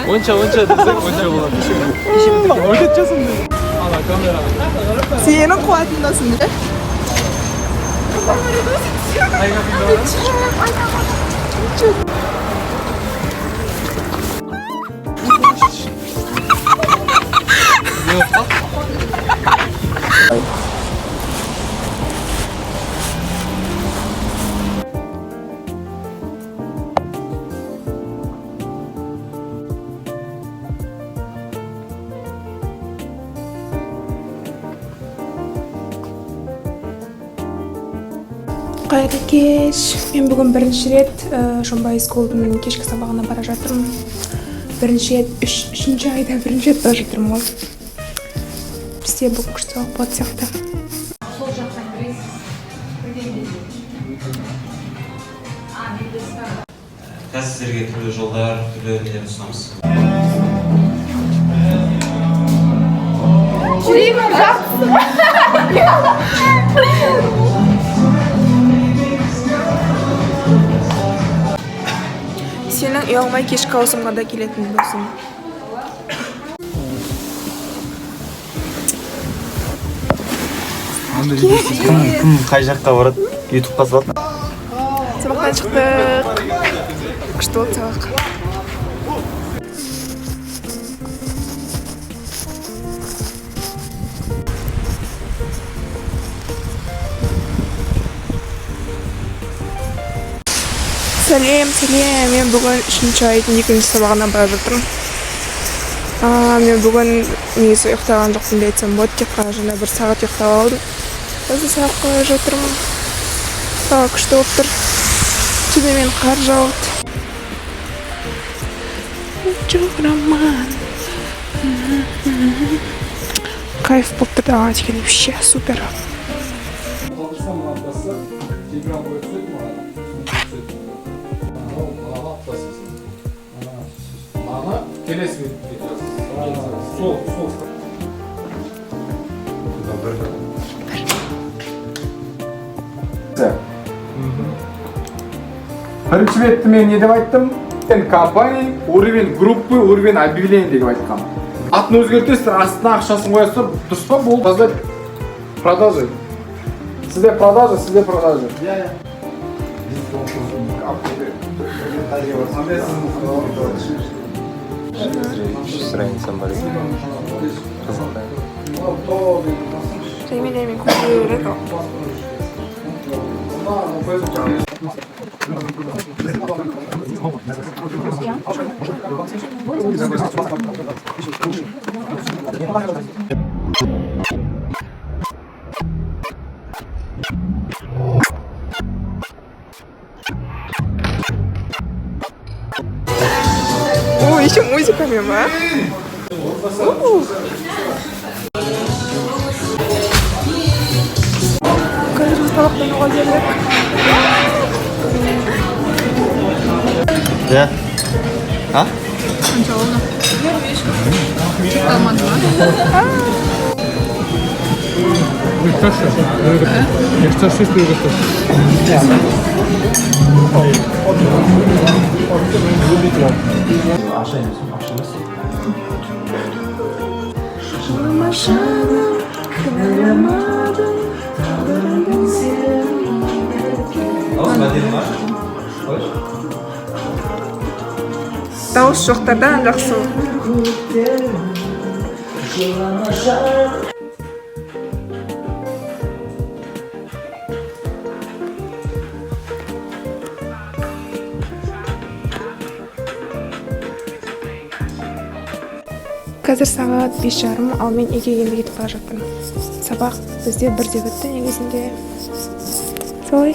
원차 드세요. 원차 болады. 어디 쳤었네. 나 카메라. Сенің қуатындасың. Қайырлы кеш. Мен бүгін бірінші рет Шомбай скулдың кешкі сабағына бара жатырмын. Үшінші айда бірінші рет бара жатырмын ғой. Бізде бүгін күшті сабақ болады сияқты. Сол жақтан кіресіз. Қазір сіздерге түрлі жолдар, түрлі нелер ұсынамыз. Жүрегім жақсы. Сенің ұялмай кешкі ауысымға да келетін досың. Кім қай жаққа барады? ютубқа салатын. Сабақтан шықтық. Күшті болды сабақ. Сәлем, мен бүгін 3-ші айдың 2-ші сабағына бара жатырмын. Мен бүгін негізі ұйықтаған жоқпын деп айтсам болады, тек қана жаңа 1 сағат ұйықтап алдым. Осы сабаққа бара жатырмын. Сабақ күшті болып тұр. Түнімен қар жауды. Кайф болып тұр да текені вообще супер. Келесі сол. Бірінші бетті мен не деп айттым? Компания, уровень группы, уровень объявления деп айтқам. Атын өзгертесіздер, астына ақшасын қоясыздар, дұрыс па? Бұл жазда продажа. Сізде продажа. Страницам бар екен. Мен көріп О, еще музыками, ба? Кажется, сабақтан оға келдік. Ja. А? Қанша олды? Алмады ма? Дауыс жоқтардан жақсы. Қазір сағат 5:30, ал мен үйге енді кетіп бара жатырмын. Сабақ бізде 1-де бітті негізінде. Солай.